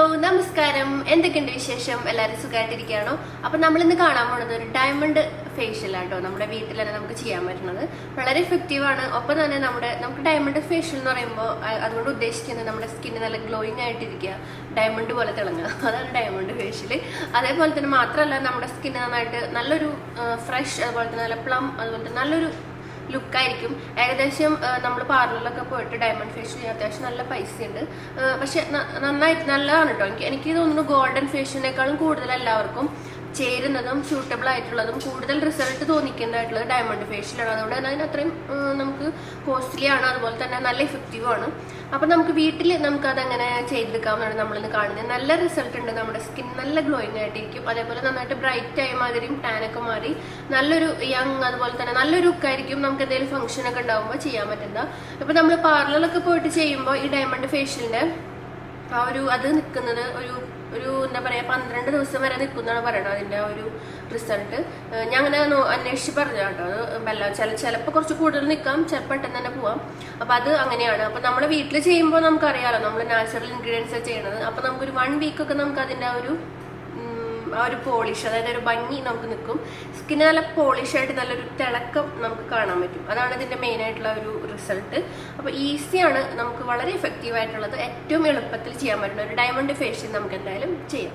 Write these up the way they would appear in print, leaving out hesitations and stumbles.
നമസ്കാരം. എന്തൊക്കെയുണ്ട് വിശേഷം? എല്ലാവരും സുഖമായിട്ടിരിക്കുകയാണോ? അപ്പം നമ്മളിന്ന് കാണാൻ പോകുന്നത് ഒരു ഡയമണ്ട് ഫേഷ്യൽ ആട്ടോ. നമ്മുടെ വീട്ടിൽ തന്നെ നമുക്ക് ചെയ്യാൻ പറ്റുന്നത് വളരെ എഫക്റ്റീവാണ്. ഒപ്പം തന്നെ നമുക്ക് ഡയമണ്ട് ഫേഷ്യൽ എന്ന് പറയുമ്പോൾ അതുകൊണ്ട് ഉദ്ദേശിക്കുന്നത് നമ്മുടെ സ്കിന്ന് നല്ല ഗ്ലോയിങ് ആയിട്ടിരിക്കുക, ഡയമണ്ട് പോലെ തിളങ്ങുക, അതാണ് ഡയമണ്ട് ഫേഷ്യൽ. അതേപോലെ തന്നെ മാത്രമല്ല നമ്മുടെ സ്കിന്ന് നന്നായിട്ട് നല്ലൊരു ഫ്രഷ്, അതുപോലെ തന്നെ നല്ല പ്ലം, അതുപോലെ തന്നെ നല്ലൊരു ലുക്കായിരിക്കും. ഏകദേശം നമ്മൾ പാർലറിലൊക്കെ പോയിട്ട് ഡയമണ്ട് ഫേഷ്യൽ ചെയ്യാൻ അത്യാവശ്യം നല്ല പൈസയുണ്ട്. പക്ഷെ നന്നായിട്ട് നല്ലതാണ് കേട്ടോ. എനിക്ക് തോന്നുന്നു ഗോൾഡൻ ഫേഷ്യലിനേക്കാളും കൂടുതൽ എല്ലാവർക്കും ചേരുന്നതും സ്യൂട്ടബിൾ ആയിട്ടുള്ളതും കൂടുതൽ റിസൾട്ട് തോന്നിക്കുന്നതായിട്ടുള്ളത് ഡയമണ്ട് ഫേഷ്യലാണ്. അതുകൊണ്ട് തന്നെ അതിനത്രയും നമുക്ക് കോസ്റ്റ്ലി ആണ്, അതുപോലെ തന്നെ നല്ല ഇഫക്റ്റീവ് ആണ്. അപ്പം നമുക്ക് വീട്ടിൽ നമുക്കതങ്ങനെ ചെയ്തെടുക്കാമെന്നാണ് നമ്മളിന്ന് കാണുന്നത്. നല്ല റിസൾട്ട് ഉണ്ട്. നമ്മുടെ സ്കിൻ നല്ല ഗ്ലോയിങ് ആയിട്ടിരിക്കും. അതേപോലെ നന്നായിട്ട് ബ്രൈറ്റ് ആയ മാതിരിയും ടാനൊക്കെ മാറി നല്ലൊരു യങ്, അതുപോലെ തന്നെ നല്ലൊരു ലുക്കായിരിക്കും. നമുക്ക് എന്തെങ്കിലും ഫംഗ്ഷനൊക്കെ ഉണ്ടാകുമ്പോൾ ചെയ്യാൻ പറ്റുന്ന. ഇപ്പം നമ്മൾ പാർലറിലൊക്കെ പോയിട്ട് ചെയ്യുമ്പോൾ ഈ ഡയമണ്ട് ഫേഷ്യലിൻ്റെ അത് നിൽക്കുന്നത് ഒരു എന്താ പറയുക 12 ദിവസം വരെ നിൽക്കുന്നതാണ് പറയുന്നത് അതിൻ്റെ ഒരു റിസൾട്ട്. ഞാൻ അങ്ങനെ അന്വേഷിച്ച് പറഞ്ഞു കേട്ടോ. അത് ചിലപ്പോൾ കുറച്ച് കൂടുതൽ നിൽക്കാം, ചിലപ്പോൾ പെട്ടെന്ന് തന്നെ പോവാം. അപ്പോൾ അത് അങ്ങനെയാണ്. അപ്പോൾ നമ്മൾ വീട്ടിൽ ചെയ്യുമ്പോൾ നമുക്കറിയാമല്ലോ, നമ്മൾ നാച്ചുറൽ ഇൻഗ്രീഡിയൻസ് ചെയ്യണത്. അപ്പോൾ നമുക്കൊരു 1 വീക്കൊക്കെ നമുക്ക് അതിൻ്റെ ആ ഒരു പോളിഷ്, അതായത് ഒരു ഭംഗി നമുക്ക് നിൽക്കും. സ്കിന്ന് നല്ല പോളിഷായിട്ട് നല്ലൊരു തിളക്കം നമുക്ക് കാണാൻ പറ്റും. അതാണ് ഇതിൻ്റെ മെയിൻ ആയിട്ടുള്ള ഒരു റിസൾട്ട്. അപ്പോൾ ഈസിയാണ്, നമുക്ക് വളരെ എഫക്റ്റീവ് ആയിട്ടുള്ളത്, ഏറ്റവും എളുപ്പത്തിൽ ചെയ്യാൻ പറ്റുന്ന ഒരു ഡയമണ്ട് ഫേഷ്യൽ നമുക്ക് എന്തായാലും ചെയ്യാം.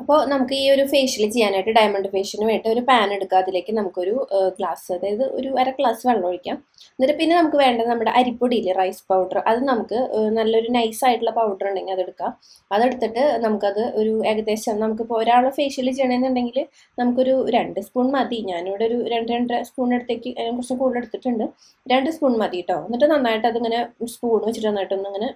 അപ്പോൾ നമുക്ക് ഈ ഒരു ഫേഷ്യൽ ചെയ്യാനായിട്ട് ഡയമണ്ട് ഫേഷ്യലിന് വേണ്ടി ഒരു പാൻ എടുക്കുക. അതിലേക്ക് നമുക്കൊരു ഗ്ലാസ്, അതായത് ഒരു 1/2 ഗ്ലാസ് വെള്ളം ഒഴിക്കാം. എന്നിട്ട് പിന്നെ നമുക്ക് വേണ്ടത് നമ്മുടെ അരിപ്പൊടിയില്ലേ, റൈസ് പൗഡർ. അത് നമുക്ക് നല്ലൊരു നൈസായിട്ടുള്ള പൗഡർ ഉണ്ടെങ്കിൽ അതെടുക്കാം. അതെടുത്തിട്ട് നമുക്കത് ഒരു ഏകദേശം നമുക്കിപ്പോൾ ഒരാൾ ഫേഷ്യൽ ചെയ്യണമെന്നുണ്ടെങ്കിൽ നമുക്കൊരു 2 സ്പൂൺ മതി. ഞാനിവിടെ ഒരു 2-2.5 സ്പൂൺ എടുത്തേക്ക് കുറച്ച് കൂടുതൽ എടുത്തിട്ടുണ്ട്. 2 സ്പൂൺ മതി കേട്ടോ. എന്നിട്ട് നന്നായിട്ട് അതിങ്ങനെ സ്പൂൺ വെച്ചിട്ട് നന്നായിട്ടൊന്ന് ഇങ്ങനെ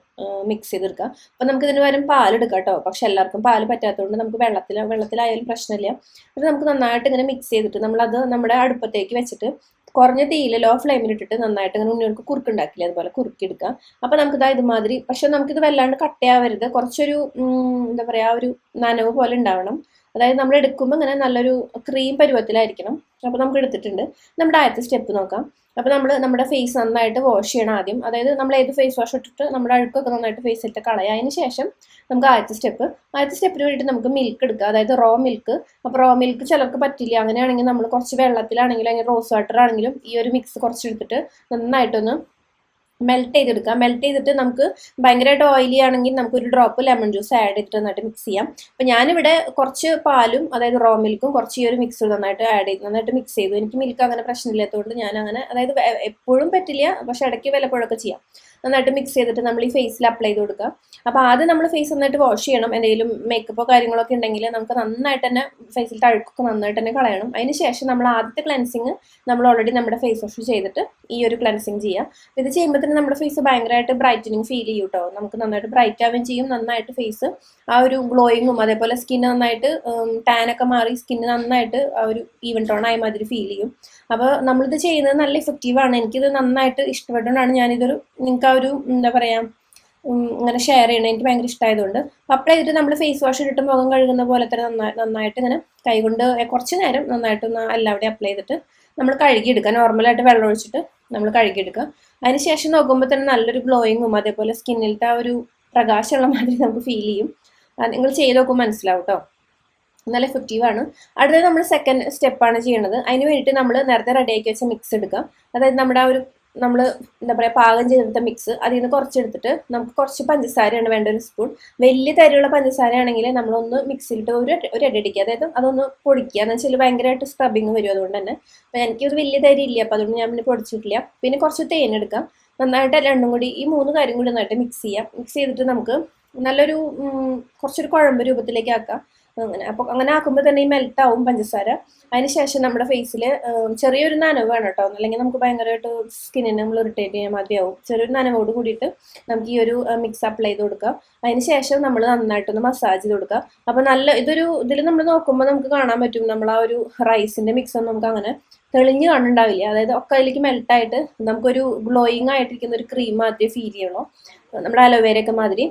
മിക്സ് ചെയ്തെടുക്കുക. അപ്പോൾ നമുക്ക് ഇതിന് പകരം പാലെടുക്കാം കേട്ടോ. പക്ഷെ എല്ലാവർക്കും പാല് പറ്റാത്തതുകൊണ്ട് നമുക്ക് വെള്ളത്തിലായാലും പ്രശ്നമില്ല. അത് നമുക്ക് നന്നായിട്ട് ഇങ്ങനെ മിക്സ് ചെയ്തിട്ട് നമ്മളത് നമ്മുടെ അടുപ്പത്തേക്ക് വെച്ചിട്ട് കുറഞ്ഞ തീയിൽ ലോ ഫ്ലെയിമിലിട്ടിട്ട് നന്നായിട്ട് ഇങ്ങനെ ഉണ്ണികൾക്ക് കുറുക്കുണ്ടാക്കില്ല, അതുപോലെ കുറുക്കിയെടുക്കുക. അപ്പം നമുക്കിതാ ഇതുമാതിരി, പക്ഷെ നമുക്കിത് വല്ലാണ്ട് കട്ടയാവരുത്. കുറച്ചൊരു എന്താ പറയുക, ഒരു നനവ് പോലെ ഉണ്ടാവണം. അതായത് നമ്മൾ എടുക്കുമ്പോൾ ഇങ്ങനെ നല്ലൊരു ക്രീം പരുവത്തിലായിരിക്കണം. അപ്പോൾ നമുക്ക് എടുത്തിട്ടുണ്ട്. നമ്മുടെ ആദ്യത്തെ സ്റ്റെപ്പ് നോക്കാം. അപ്പോൾ നമ്മുടെ ഫേസ് നന്നായിട്ട് വാഷ് ചെയ്യണം ആദ്യം. അതായത് നമ്മൾ ഏത് ഫേസ് വാഷ് ഇട്ടിട്ട് നമ്മുടെ അഴുക്കൊക്കെ നന്നായിട്ട് ഫേസിലിട്ട് കളയുക. അതിന് ശേഷം നമുക്ക് ആദ്യത്തെ സ്റ്റെപ്പിന് വേണ്ടിയിട്ട് നമുക്ക് മിൽക്ക് എടുക്കുക, അതായത് റോ മിൽക്ക്. അപ്പോൾ റോ മിൽക്ക് ചിലർക്ക് പറ്റില്ല. അങ്ങനെയാണെങ്കിൽ നമ്മൾ കുറച്ച് വെള്ളത്തിലാണെങ്കിലും അല്ലെങ്കിൽ റോസ് വാട്ടർ ആണെങ്കിലും ഈ ഒരു മിക്സ് കുറച്ചെടുത്തിട്ട് നന്നായിട്ടൊന്ന് മെൽറ്റ് ചെയ്തെടുക്കുക. മെൽറ്റ് ചെയ്തിട്ട് നമുക്ക് ഭയങ്കരമായിട്ട് ഓയിലി ആണെങ്കിൽ നമുക്ക് ഒരു ഡ്രോപ്പ് ലെമൺ ജ്യൂസ് ആഡ് ചെയ്തിട്ട് നന്നായിട്ട് മിക്സ് ചെയ്യാം. അപ്പോൾ ഞാനിവിടെ കുറച്ച് പാലും അതായത് റോ മിൽക്കും കുറച്ച് ഈ ഒരു മിക്സ് നന്നായിട്ട് മിക്സ് ചെയ്തു. എനിക്ക് മിൽക്ക് അങ്ങനെ പ്രശ്നമില്ലാത്തതുകൊണ്ട് ഞാൻ അങ്ങനെ, അതായത് എപ്പോഴും പറ്റില്ല, പക്ഷെ ഇടയ്ക്ക് വല്ലപ്പോഴൊക്കെ ചെയ്യാം. നന്നായിട്ട് മിക്സ് ചെയ്തിട്ട് നമ്മൾ ഈ ഫേസിൽ അപ്ലൈ ചെയ്ത് കൊടുക്കുക. അപ്പോൾ ആദ്യം നമ്മൾ ഫേസ് നന്നായിട്ട് വാഷ് ചെയ്യണം. എന്തെങ്കിലും മേക്കപ്പോ കാര്യങ്ങളൊക്കെ ഉണ്ടെങ്കിൽ നമുക്ക് നന്നായിട്ട് തന്നെ ഫേസിലത്തെ അഴുക്കൊക്കെ നന്നായിട്ട് തന്നെ കളയണം. അതിന് ശേഷം നമ്മൾ ആദ്യത്തെ ക്ലെൻസിങ് നമ്മൾ ഓൾറെഡി നമ്മുടെ ഫേസ് വാഷ് ചെയ്തിട്ട് ഈ ഒരു ക്ലെൻസിങ് ചെയ്യുക. ഇത് ചെയ്യുമ്പോൾ തന്നെ നമ്മുടെ ഫേസ് ഭയങ്കരമായിട്ട് ബ്രൈറ്റനിങ് ഫീൽ ചെയ്യും കേട്ടോ. നമുക്ക് നന്നായിട്ട് ബ്രൈറ്റ് ആവുകയും ചെയ്യും. നന്നായിട്ട് ഫേസ് ആ ഒരു ഗ്ലോയിങ്ങും അതേപോലെ സ്കിന്ന് നന്നായിട്ട് ടാനൊക്കെ മാറി സ്കിന്ന് നന്നായിട്ട് ആ ഒരു ഈവൻ ടോൺ ആയ മാതിരി ഫീൽ ചെയ്യും. അപ്പോൾ നമ്മളിത് ചെയ്യുന്നത് നല്ല ഇഫക്റ്റീവാണ്. എനിക്കിത് നന്നായിട്ട് ഇഷ്ടപ്പെട്ടുകൊണ്ടാണ് ഞാനിതൊരു നിങ്ങൾക്ക് ആ ഒരു എന്താ പറയുക ഇങ്ങനെ ഷെയർ ചെയ്യണം. എനിക്ക് ഭയങ്കര ഇഷ്ടമായതുകൊണ്ട് അപ്ലൈ ചെയ്തിട്ട് നമ്മൾ ഫേസ് വാഷ് ഇട്ടിട്ട് മുഖം കഴുകുന്ന പോലെ തന്നെ നന്നായിട്ട് ഇങ്ങനെ കൈകൊണ്ട് കുറച്ച് നേരം നന്നായിട്ടൊന്ന് എല്ലാവിടെയും അപ്ലൈ ചെയ്തിട്ട് നമ്മൾ കഴുകിയെടുക്കുക. നോർമലായിട്ട് വെള്ളം ഒഴിച്ചിട്ട് നമ്മൾ കഴുകിയെടുക്കുക. അതിന് ശേഷം നോക്കുമ്പോൾ തന്നെ നല്ലൊരു ഗ്ലോയിങ്ങും അതേപോലെ സ്കിന്നിലത്തെ ആ ഒരു പ്രകാശമുള്ള മാതിരി നമുക്ക് ഫീൽ ചെയ്യും. നിങ്ങൾ ചെയ്ത് നോക്കുമ്പോൾ മനസ്സിലാവും കേട്ടോ. നല്ല എഫക്റ്റീവാണ്. അടുത്തത് നമ്മൾ സെക്കൻഡ് സ്റ്റെപ്പാണ് ചെയ്യണത്. അതിന് വേണ്ടിയിട്ട് നമ്മൾ നേരത്തെ റെഡിയാക്കി വെച്ച മിക്സ് എടുക്കുക. അതായത് നമ്മുടെ ആ ഒരു നമ്മൾ എന്താ പറയുക പാകം ചെയ്തെടുത്ത മിക്സ് അതിൽ നിന്ന് കുറച്ചെടുത്തിട്ട് നമുക്ക് കുറച്ച് പഞ്ചസാരയാണ് വേണ്ട, 1 സ്പൂൺ. വലിയ തരിയുള്ള പഞ്ചസാര ആണെങ്കിൽ നമ്മളൊന്ന് മിക്സിയിലിട്ട് ഒരു അടിക്കുക, അതായത് അതൊന്ന് പൊടിക്കുക. എന്ന് വെച്ചാൽ ഭയങ്കരമായിട്ട് സ്ക്രബിങ് വരും. അതുകൊണ്ട് തന്നെ അപ്പോൾ എനിക്കൊരു വലിയ തരി ഇല്ല, അപ്പോൾ അതുകൊണ്ട് ഞാൻ പിന്നെ പൊടിച്ചിട്ടില്ല. പിന്നെ കുറച്ച് തേൻ എടുക്കാം. നന്നായിട്ട് രണ്ടും കൂടി ഈ 3 കാര്യം കൂടി നന്നായിട്ട് മിക്സ് ചെയ്യാം. മിക്സ് ചെയ്തിട്ട് നമുക്ക് നല്ലൊരു കുറച്ചൊരു കുഴമ്പ് രൂപത്തിലേക്ക് ആക്കാം. അപ്പോൾ അങ്ങനെ ആക്കുമ്പോൾ തന്നെ ഈ മെൽറ്റാവും പഞ്ചസാര. അതിനുശേഷം നമ്മുടെ ഫേസിൽ ചെറിയൊരു നനവ് വേണം കേട്ടോ, അല്ലെങ്കിൽ നമുക്ക് ഭയങ്കരമായിട്ട് സ്കിന്നിനെ നമ്മൾ ഇറിറ്റേറ്റ് ചെയ്യാൻ മതിയാവും. ചെറിയൊരു നനവോട് കൂടിയിട്ട് നമുക്ക് ഈ ഒരു മിക്സ് അപ്ലൈ ചെയ്ത് കൊടുക്കുക. അതിനുശേഷം നമ്മൾ നന്നായിട്ടൊന്ന് മസാജ് ചെയ്ത് കൊടുക്കുക. അപ്പോൾ ഇതിൽ നമ്മൾ നോക്കുമ്പോൾ നമുക്ക് കാണാൻ പറ്റും നമ്മൾ ആ ഒരു റൈസിൻ്റെ മിക്സ് ഒന്നും നമുക്ക് അങ്ങനെ തെളിഞ്ഞ് കാണുന്നുണ്ടാവില്ല. അതായത് ഒക്കെ അതിലേക്ക് മെൽറ്റായിട്ട് നമുക്കൊരു ഗ്ലോയിങ് ആയിട്ടിരിക്കുന്ന ഒരു ക്രീം മാതിരി ഫീൽ ചെയ്യണോ, നമ്മുടെ അലോവേരയൊക്കെ മാതിരി.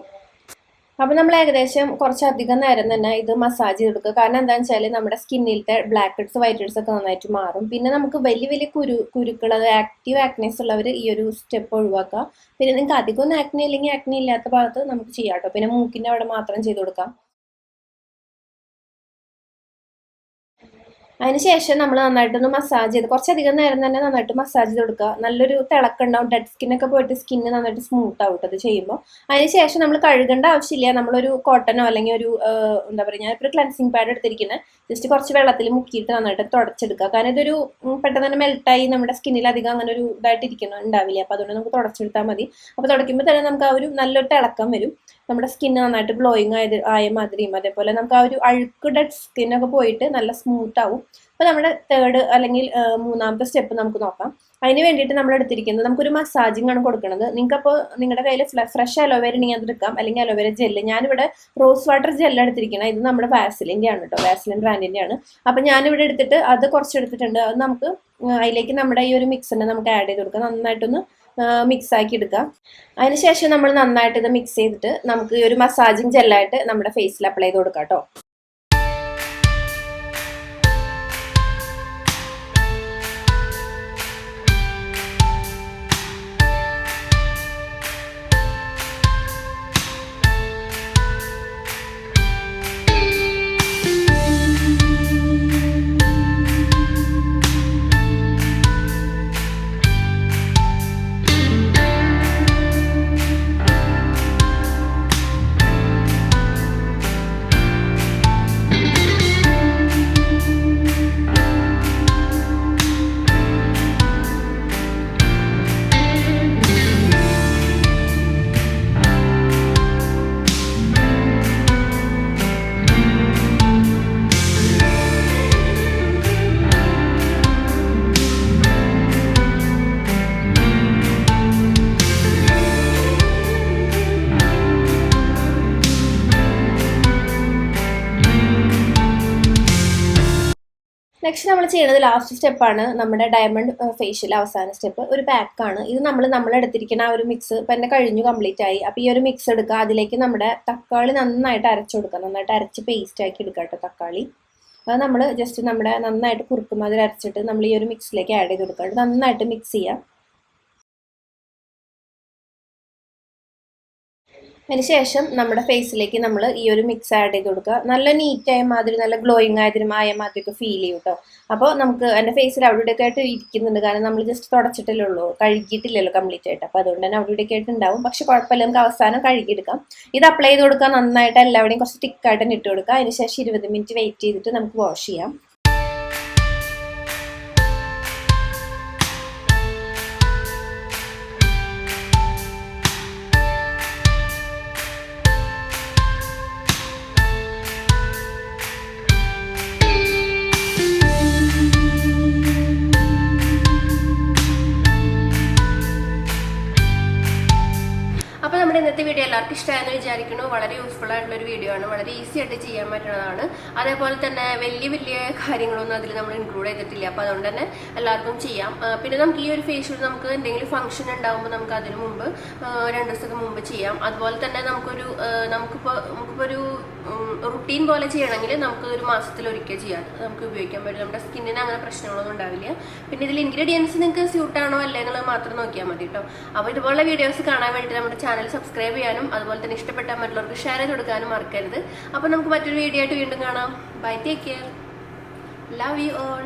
അപ്പോൾ നമ്മൾ ഏകദേശം കുറച്ചധികം നേരം തന്നെ ഇത് മസാജ് ചെയ്തെടുക്കുക. കാരണം എന്താണെന്ന് വെച്ചാൽ നമ്മുടെ സ്കിന്നിലത്തെ ബ്ലാക്ക് ഹെഡ്സ് വൈറ്റ് ഹെഡ്സ് ഒക്കെ നന്നായിട്ട് മാറും. പിന്നെ നമുക്ക് വലിയ വലിയ കുരുക്കൾ, അത് ആക്റ്റീവ് ആക്നീസ് ഉള്ളവർ ഈ ഒരു സ്റ്റെപ്പ് ഒഴിവാക്കുക. പിന്നെ നിങ്ങൾക്ക് അധികം ആക്നി അല്ലെങ്കിൽ ആക്നി ഇല്ലാത്ത ഭാഗത്ത് നമുക്ക് ചെയ്യാം കേട്ടോ. പിന്നെ മൂക്കിൻ്റെ അവിടെ മാത്രം ചെയ്ത് കൊടുക്കാം. അതിനുശേഷം നമ്മൾ നന്നായിട്ടൊന്ന് മസാജ് ചെയ്ത് കുറച്ചധികം നേരം തന്നെ നന്നായിട്ട് മസാജ് ചെയ്ത് കൊടുക്കുക. നല്ലൊരു തിളക്കുണ്ടാവും, ഡെഡ് സ്കിന്നൊക്കെ പോയിട്ട് സ്കിന്ന് നന്നായിട്ട് സ്മൂത്ത് ആവും അത് ചെയ്യുമ്പോൾ. അതിനുശേഷം നമ്മൾ കഴുകേണ്ട ആവശ്യമില്ല. നമ്മളൊരു കോട്ടനോ അല്ലെങ്കിൽ ഒരു എന്താ പറയുക, ഞാനിപ്പോൾ ക്ലൻസിങ് പാഡ് എടുത്തിരിക്കുന്നത് ജസ്റ്റ് കുറച്ച് വെള്ളത്തിൽ മുക്കിയിട്ട് നന്നായിട്ട് തുടച്ചെടുക്കുക. കാരണം ഇതൊരു പെട്ടെന്ന് തന്നെ മെൽട്ടായി നമ്മുടെ സ്കിന്നിൽ അധികം അങ്ങനെ ഒരു ഇതായിട്ട് ഉണ്ടാവില്ല. അപ്പോൾ അതുകൊണ്ട് നമുക്ക് തുടച്ചെടുത്താൽ മതി. അപ്പോൾ തുടയ്ക്കുമ്പോൾ തന്നെ നമുക്ക് ആ ഒരു നല്ലൊരു തിളക്കം വരും. നമ്മുടെ സ്കിന്ന് നന്നായിട്ട് ഗ്ലോയിങ് ആയ മാതിരിയും അതേപോലെ നമുക്ക് ആ ഒരു അഴുക്ക് ഡെഡ് സ്കിന്നൊക്കെ പോയിട്ട് നല്ല സ്മൂത്ത് ആവും. അപ്പോൾ നമ്മുടെ തേർഡ് അല്ലെങ്കിൽ മൂന്നാമത്തെ സ്റ്റെപ്പ് നമുക്ക് നോക്കാം. അതിന് വേണ്ടിയിട്ട് നമ്മൾ എടുത്തിരിക്കുന്നത് നമുക്കൊരു മസാജിങ് ആണ് കൊടുക്കുന്നത്. നിങ്ങൾക്കപ്പോൾ നിങ്ങളുടെ കയ്യിൽ ഫ്രഷ് അലോവേര ഉണ്ടെങ്കിൽ അത് എടുക്കാം, അല്ലെങ്കിൽ അലോവേര ജെല്ല്. ഞാനിവിടെ റോസ് വാട്ടർ ജെല്ല് എടുത്തിരിക്കണം. ഇത് നമ്മുടെ വാസലിൻ്റെ ആണ് കേട്ടോ, വാസലിൻ ബ്രാൻഡിൻ്റെ ആണ്. അപ്പം ഞാനിവിടെ എടുത്തിട്ട് അത് കുറച്ച് എടുത്തിട്ടുണ്ട്. അത് നമുക്ക് അതിലേക്ക് നമ്മുടെ ഈ ഒരു മിക്സിനെ നമുക്ക് ആഡ് ചെയ്ത് കൊടുക്കാം. നന്നായിട്ടൊന്ന് മിക്സ് ആക്കി എടുക്കുക. അതിനുശേഷം നമ്മൾ നന്നായിട്ട് ഇത് മിക്സ് ചെയ്തിട്ട് നമുക്ക് ഈ ഒരു മസാജിങ് ജെല്ലായിട്ട് നമ്മുടെ ഫേസിൽ അപ്ലൈ ചെയ്ത് കൊടുക്കാം കേട്ടോ. നെക്സ്റ്റ് നമ്മൾ ചെയ്യുന്നത് ലാസ്റ്റ് സ്റ്റെപ്പാണ്, നമ്മുടെ ഡയമണ്ട് ഫേഷ്യൽ അവസാന സ്റ്റെപ്പ്. ഒരു പാക്കാണ് ഇത്. നമ്മൾ എടുത്തിരിക്കുന്ന ആ ഒരു മിക്സ് ഇപ്പം എൻ്റെ കഴിഞ്ഞു, കംപ്ലീറ്റ് ആയി. അപ്പോൾ ഈ ഒരു മിക്സ് എടുക്കുക, അതിലേക്ക് നമ്മുടെ തക്കാളി നന്നായിട്ട് അരച്ചു കൊടുക്കുക. നന്നായിട്ട് അരച്ച് പേസ്റ്റ് ആക്കി എടുക്കുക കേട്ടോ തക്കാളി. അത് നമ്മൾ ജസ്റ്റ് നമ്മുടെ നന്നായിട്ട് കുറുക്കുമാതിരി അരച്ചിട്ട് നമ്മൾ ഈ ഒരു മിക്സിലേക്ക് ആഡ് ചെയ്ത് കൊടുക്കുക. നന്നായിട്ട് മിക്സ് ചെയ്യുക. അതിനുശേഷം നമ്മുടെ ഫേസിലേക്ക് നമ്മൾ ഈ ഒരു മിക്സ് ആഡ് ചെയ്ത് കൊടുക്കുക. നല്ല നീറ്റായ മാതിരി, നല്ല ഗ്ലോയിങ് ആയ മാതിരിയൊക്കെ ഫീൽ ചെയ്യും കേട്ടോ. അപ്പോൾ നമുക്ക് എൻ്റെ ഫേസിൽ അവിടെ ഇവിടെയൊക്കെ ആയിട്ട് ഇരിക്കുന്നുണ്ട്. കാരണം നമ്മൾ ജസ്റ്റ് തുടച്ചിട്ടല്ലേ ഉള്ളൂ, കഴുകിയിട്ടില്ലല്ലോ കംപ്ലീറ്റ് ആയിട്ട്. അപ്പോൾ അതുകൊണ്ട് തന്നെ അവിടെ ഇവിടെയൊക്കെ ആയിട്ട് ഉണ്ടാവും. പക്ഷെ കുഴപ്പമില്ല, നമുക്ക് അവസാനം കഴുകിയെടുക്കാം. ഇത് അപ്ലൈ ചെയ്ത് കൊടുക്കുക. നന്നായിട്ട് എല്ലാവരുടെയും കുറച്ച് തിക്കായിട്ട് തന്നെ ഇട്ട് കൊടുക്കുക. അതിനുശേഷം 20 മിനിറ്റ് വെയിറ്റ് ചെയ്തിട്ട് നമുക്ക് വാഷ് ചെയ്യാം. അപ്പോൾ നമ്മുടെ ഇന്നത്തെ വീഡിയോ എല്ലാവർക്കും ഇഷ്ടമായെന്ന് വിചാരിക്കുന്നു. വളരെ യൂസ്ഫുൾ ആയിട്ടുള്ള ഒരു വീഡിയോ ആണ്, വളരെ ഈസി ആയിട്ട് ചെയ്യാൻ പറ്റുന്നതാണ്. അതേപോലെ തന്നെ വലിയ കാര്യങ്ങളൊന്നും അതിൽ നമ്മൾ ഇൻക്ലൂഡ് ചെയ്തിട്ടില്ല. അപ്പോൾ അതുകൊണ്ട് തന്നെ എല്ലാവർക്കും ചെയ്യാം. പിന്നെ നമുക്ക് ഈ ഒരു ഫേഷ്യൽ നമുക്ക് എന്തെങ്കിലും ഫംഗ്ഷൻ ഉണ്ടാകുമ്പോൾ നമുക്ക് അതിന് മുമ്പ് 2 ദിവസത്തിന് മുമ്പ് ചെയ്യാം. അതുപോലെ തന്നെ നമുക്കിപ്പോൾ ഒരു റുട്ടീൻ പോലെ ചെയ്യണമെങ്കിൽ നമുക്ക് ഒരു മാസത്തിൽ ഒരിക്കൽ ചെയ്യാം, നമുക്ക് ഉപയോഗിക്കാൻ പറ്റും. നമ്മുടെ സ്കിന്നിന് അങ്ങനെ പ്രശ്നങ്ങളൊന്നും ഉണ്ടാവില്ല. പിന്നെ ഇതിൽ ഇൻഗ്രീഡിയൻസ് നിങ്ങൾക്ക് സ്യൂട്ടാണോ അല്ലേ എന്നുള്ളത് മാത്രം നോക്കിയാൽ മതി കേട്ടോ. അപ്പോൾ ഇതുപോലുള്ള വീഡിയോസ് കാണാൻ വേണ്ടിയിട്ട് നമ്മുടെ ചാനൽ സബ്സ്ക്രൈബ് ചെയ്യാനും അതുപോലെ തന്നെ ഇഷ്ടപ്പെട്ടാൽ മറ്റുള്ളവർക്ക് ഷെയർ ചെയ്ത് കൊടുക്കാനും മറക്കരുത്. അപ്പോൾ നമുക്ക് മറ്റൊരു വീഡിയോ ആയിട്ട് വീണ്ടും കാണാം. Bye, take care, love you all.